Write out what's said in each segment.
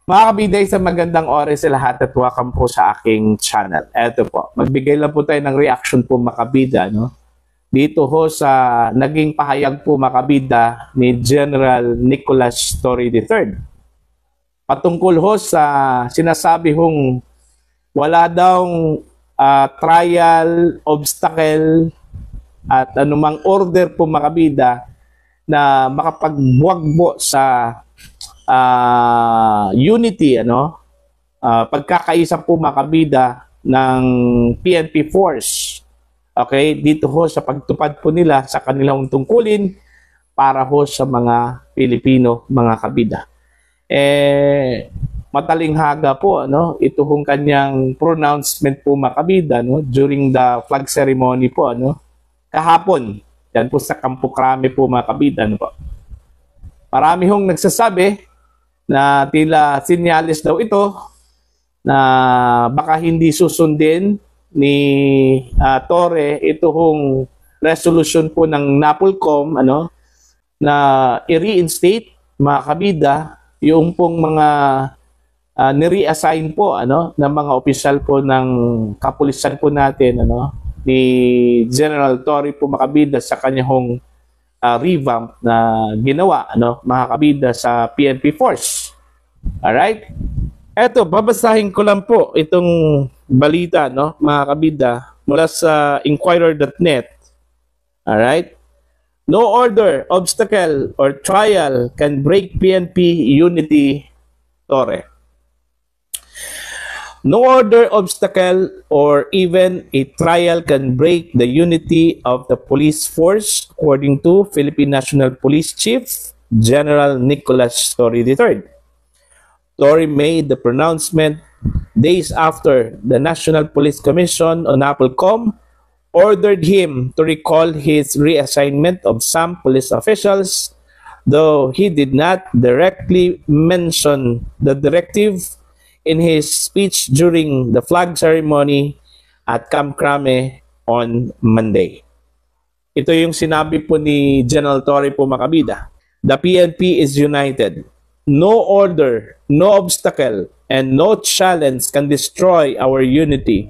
Mga kabida, sa magandang oras sa lahat at welcome po sa aking channel. Eto po, magbigay lang po tayo ng reaction po mga kabida, no? Dito ho sa naging pahayag po mga kabida ni General Nicolas Torre III. Patungkol ho sa sinasabi hong wala daw trial, obstacle at anumang order po mga kabida na makapagbuwagbo sa unity, pagkakaisa po mga kabida ng PNP Force. Okay, dito ho sa pagtupad po nila sa kanilang tungkulin para ho sa mga Pilipino, mga kabida. Matalinghaga po, ito hong kanyang pronouncement po mga kabida, during the flag ceremony po, kahapon, yan po sa Campo Crame po mga kabida, po. Marami hong nagsasabi na tila sinyalis daw ito na baka hindi susundin ni Torre ito hong resolution po ng NAPOLCOM na i-reinstate mga kabida yung pong mga ni-reassign po ng mga opisyal po ng kapulisan po natin ni General Torre po mga kabida sa kanyang revamp na ginawa mga kabida sa PNP Force. Alright? Eto, babasahin ko lang po itong balita mga kabida mula sa Inquirer.net. Alright? No order, obstacle, or trial can break PNP unity, Torre. No order, obstacle, or even a trial can break the unity of the police force, according to Philippine National Police Chief General Nicolas Torre III. Torre made the pronouncement days after the National Police Commission on NAPOLCOM ordered him to recall his reassignment of some police officials, though he did not directly mention the directive in his speech during the flag ceremony at Camp Crame on Monday. Ito yung sinabi po ni General Torre po mga kabida. The PNP is united. No order, no obstacle, and no challenge can destroy our unity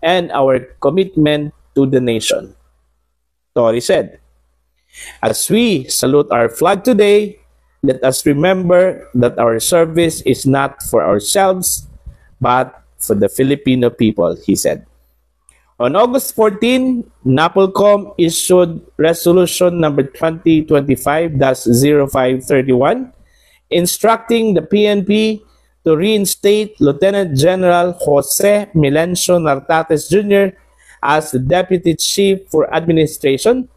and our commitment to the nation, Torre said. As we salute our flag today, let us remember that our service is not for ourselves, but for the Filipino people, he said. On August 14, NAPOLCOM issued Resolution number 2025-0531, instructing the PNP to reinstate Lieutenant General Jose Milencio Nartates Jr. as the Deputy Chief for Administration,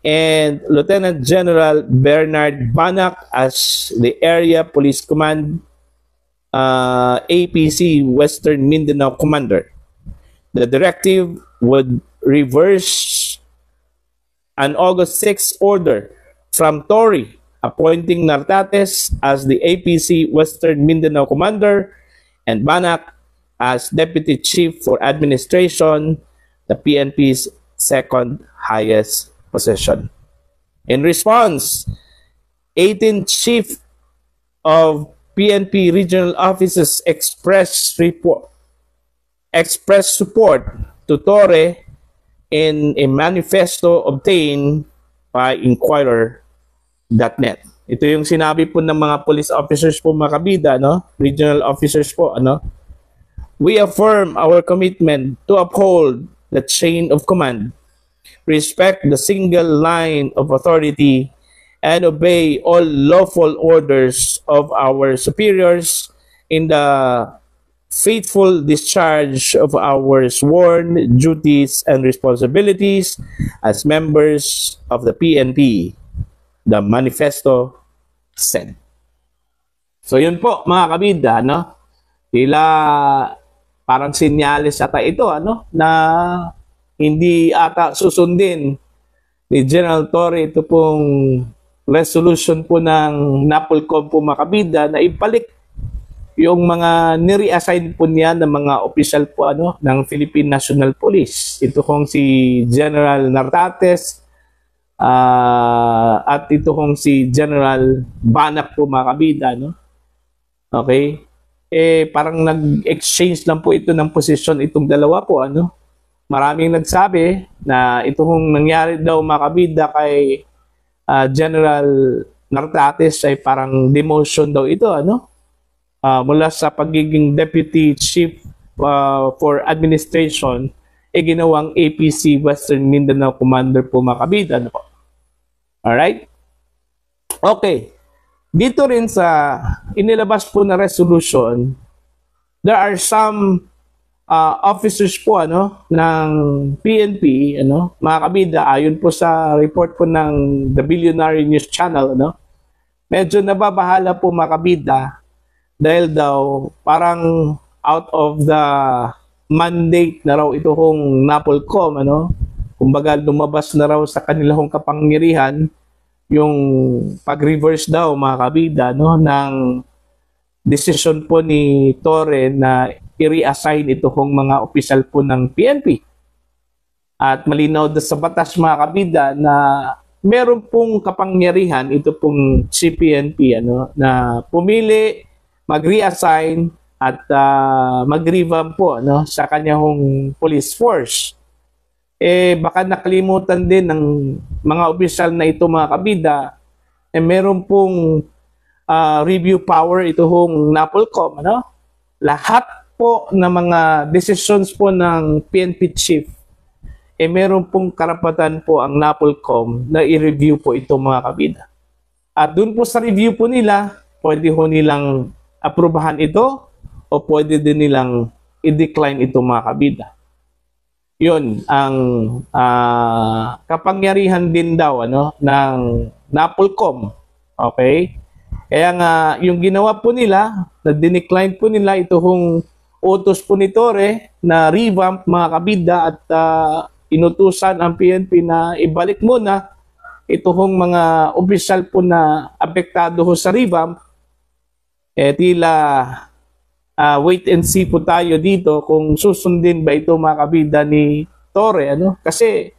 and Lieutenant General Bernard Banac as the Area Police Command APC Western Mindanao Commander. The directive would reverse an August 6 order from Torre appointing Nartates as the APC Western Mindanao Commander and Banac as Deputy Chief for Administration, the PNP's second highest position. In response, 18 chief of PNP regional offices expressed support to Torre in a manifesto obtained by Inquirer.net. Ito yung sinabi po ng mga police officers po mga kabida, regional officers po, We affirm our commitment to uphold the chain of command, respect the single line of authority, and obey all lawful orders of our superiors in the faithful discharge of our sworn duties and responsibilities as members of the PNP, the manifesto said. So yun po mga kabida, tila parang sinyalis ata ito, na hindi ata susundin ni General Torre ito pong resolution po ng NAPOLCOM po mga kabida na ibalik yung mga ni-reassign po niya ng mga opisyal po ng Philippine National Police. Ito kong si General Nartates at ito kong si General Banac po mga kabida. Okay? parang nag-exchange lang po ito ng posisyon itong dalawa po, ano. Maraming nagsabi na itong nangyari daw mga kabida kay General Nartates ay parang demotion daw ito, ano. Mula sa pagiging Deputy Chief for Administration, ginawang APC Western Mindanao Commander po mga kabida, ano po. Alright? Okay. Dito rin sa inilabas po na resolution, there are some officers po ano ng PNP, ano, mga kabida, ayon po sa report po ng The Billionaire News Channel, ano, medyo nababahala po mga kabida dahil daw parang out of the mandate na raw ito hong NAPOLCOM, ano, kumbaga lumabas na raw sa kanilang kapangyarihan yung pag-reverse daw mga kabida, no, ng decision po ni Torre na i-reassign ito kong mga opisyal po ng PNP. At malinaw na sa batas mga kabida na meron pong kapangyarihan ito pong CPNP, ano, na pumili, mag-reassign at mag-revamp po, ano, sa kanyang police force. Baka nakalimutan din ng mga opisyal na ito mga kabida, meron pong review power ito hong NAPOLCOM, ano? Lahat po ng mga decisions po ng PNP chief, meron pong karapatan po ang NAPOLCOM na i-review po ito mga kabida. At dun po sa review po nila, pwede ho nilang aprubahan ito o pwede din nilang i-decline ito mga kabida. Yun ang kapangyarihan din daw, ano, ng NAPOLCOM. Okay? Kaya nga yung ginawa po nila, na dinecline po nila ito hong utos po ni Torre na revamp mga kabida at inutusan ang PNP na ibalik muna ito hong mga opisyal po na apektado ho sa revamp. Tila wait and see po tayo dito kung susundin ba ito mga kabida ni Torre, ano? Kasi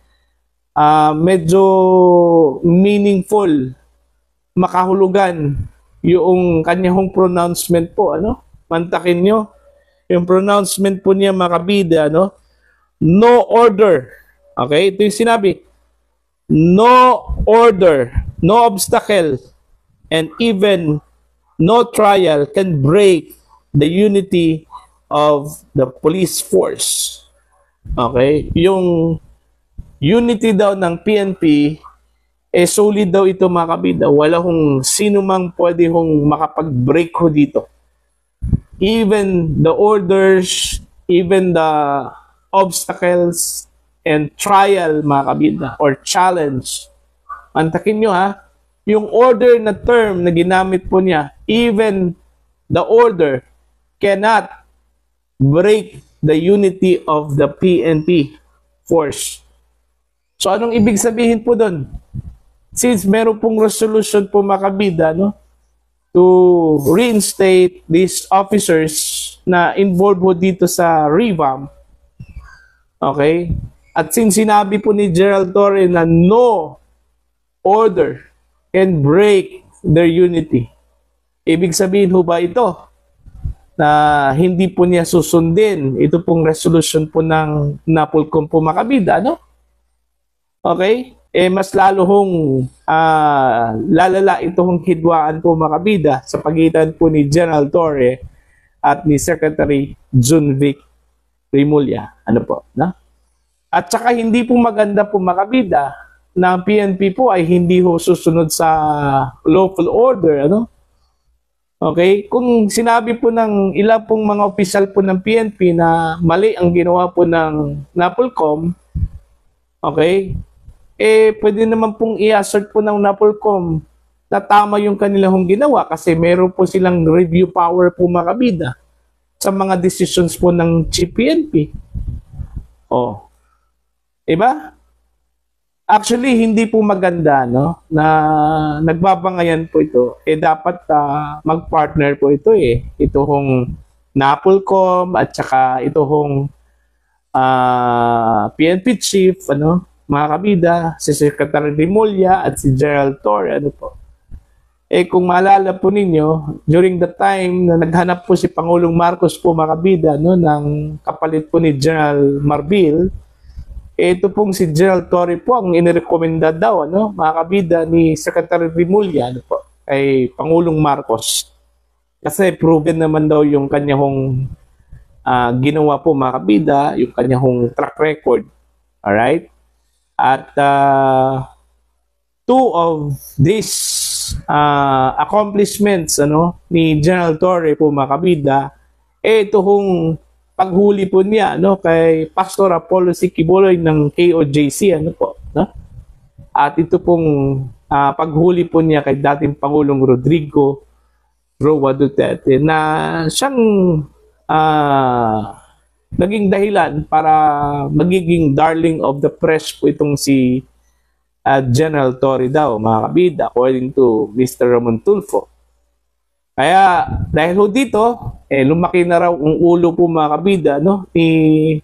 medyo meaningful, makahulugan yung kanyang pronouncement po, ano? Mantakin nyo yung pronouncement po niya mga kabida, ano? No order. Okay? Ito yung sinabi. No order, no obstacle, and even no trial can break the unity of the police force. Okay? Yung unity daw ng PNP, solid daw ito mga kabida. Wala hong sino mang pwede hong makapag-break ho dito. Even the orders, even the obstacles and trial mga kabida or challenge. Antakin nyo ha, yung order na term na ginamit po niya, even the order cannot break the unity of the PNP force. So anong ibig sabihin po doon? Since meron pong resolution po mga kabida, no, to reinstate these officers na involved po dito sa revamp, okay? At since sinabi po ni Gerald Torre na no order can break their unity, ibig sabihin ho ba ito na hindi po niya susundin ito pong resolution po ng NAPOLCOM po mga kabida, no? Okay? Mas lalo hong lalala itong hidwaan po mga kabida sa pagitan po ni General Torre at ni Secretary Junvic Rimulya. Ano po? No? At saka hindi po maganda po mga kabida na ang PNP po ay hindi ho susunod sa lawful order. Ano? Okay? Kung sinabi po ng ilang pong mga opisyal po ng PNP na mali ang ginawa po ng NAPOLCOM, okay? Pwede naman pong i-assert po ng NAPOLCOM na tama yung kanilang ginawa kasi meron po silang review power po mga kabida sa mga decisions po ng Chief PNP. Oh. Diba? Actually, hindi po maganda, no, na nagbabangayan po ito. Dapat mag-partner po ito Ito hong NAPOLCOM at saka ito hong PNP chief, ano, mga kabida, si Secretary Rimulya at si Gerald Torre, ano po. Kung maalala po ninyo, during the time na naghanap po si Pangulong Marcos po mga kabida, no, ng kapalit po ni General Marbil, ito pong si General Torre po ang inirekomenda daw, ano, mga kabida ni Secretary Rimulya, ano po, kay Pangulong Marcos. Kasi proven naman daw yung kanyang ginawa po mga kabida, yung kanyang track record. Alright? At two of these accomplishments ano ni General Torre po mga kabida, ito hong paghuli po niya no kay Pastor Apollo C. Quiboloy ng KOJC ano po, no? At ito pong paghuli po niya kay dating Pangulong Rodrigo Roa Duterte na siyang naging dahilan para magiging darling of the press po itong si General Torre daw, mga kabida, according to Mr. Ramon Tulfo. Kaya, dahil ho dito, lumaki na raw ang ulo po mga kabida, no, ni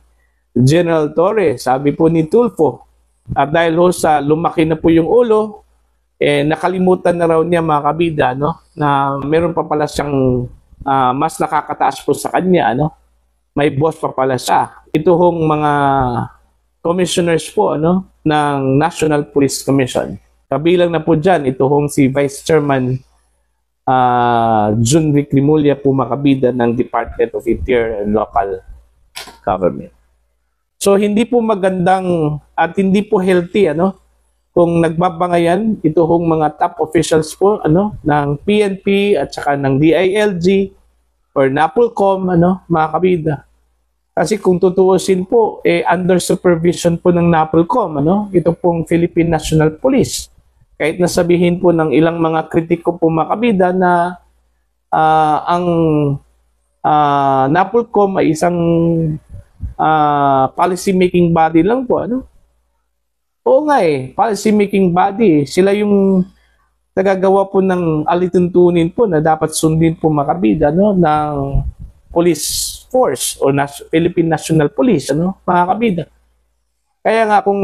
General Torre, sabi po ni Tulfo. At dahil ho sa lumaki na po yung ulo, nakalimutan na raw niya mga kabida, no, na meron pa pala siyang mas nakakataas po sa kanya, no? May boss pa pala siya. Ito hong mga commissioners po ano ng National Police Commission. Kabilang na po dyan, ito hong si Vice Chairman Jun Vic Rimulya po makabida ng Department of Interior and Local Government. So hindi po magandang at hindi po healthy ano kung nagbabangayan ito hong mga top officials po ano ng PNP at saka ng DILG or NAPOLCOM ano mga kabida. Kasi kung tutuusin po, under supervision po ng NAPOLCOM, ano? Ito pong Philippine National Police. Kahit nasabihin po ng ilang mga kritiko po makabida na ang NAPOLCOM ay isang policy making body lang po, ano? Oo nga policy making body. Sila yung nagagawa po ng alituntunin po na dapat sundin po makabida, no? Ng police force o Philippine National Police, ano, mga kabida. Kaya nga kung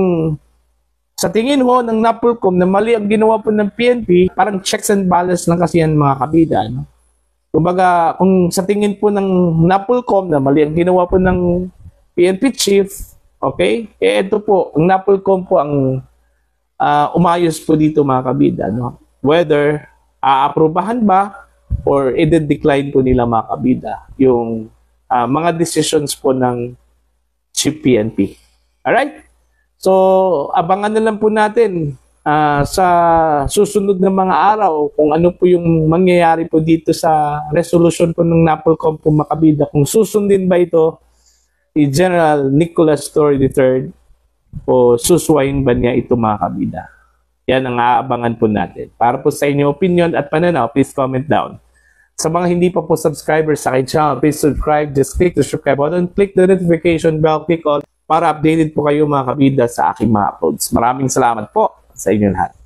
sa tingin ho ng NAPOLCOM na mali ang ginawa po ng PNP, parang checks and balance lang kasi yan mga kabida. No? Kumbaga, kung sa tingin po ng NAPOLCOM na mali ang ginawa po ng PNP chief, okay, ito po, ang NAPOLCOM po ang umayos po dito mga kabida. No? Whether aaprubahan ba or i-decline po nila mga kabida yung mga decisions po ng Chief PNP. Alright? So, abangan na lang po natin sa susunod na mga araw kung ano po yung mangyayari po dito sa resolution po ng NAPOLCOM po makabida. Kung susundin ba ito ni General Nicolas Torre III o suswayin ba niya ito mga kabida. Yan ang aabangan po natin. Para po sa inyong opinion at pananaw, please comment down. Sa mga hindi pa po subscribers sa aking channel, please subscribe. Just click the subscribe button, click the notification bell, click all para updated po kayo mga kabida sa aking mga uploads. Maraming salamat po sa inyong lahat.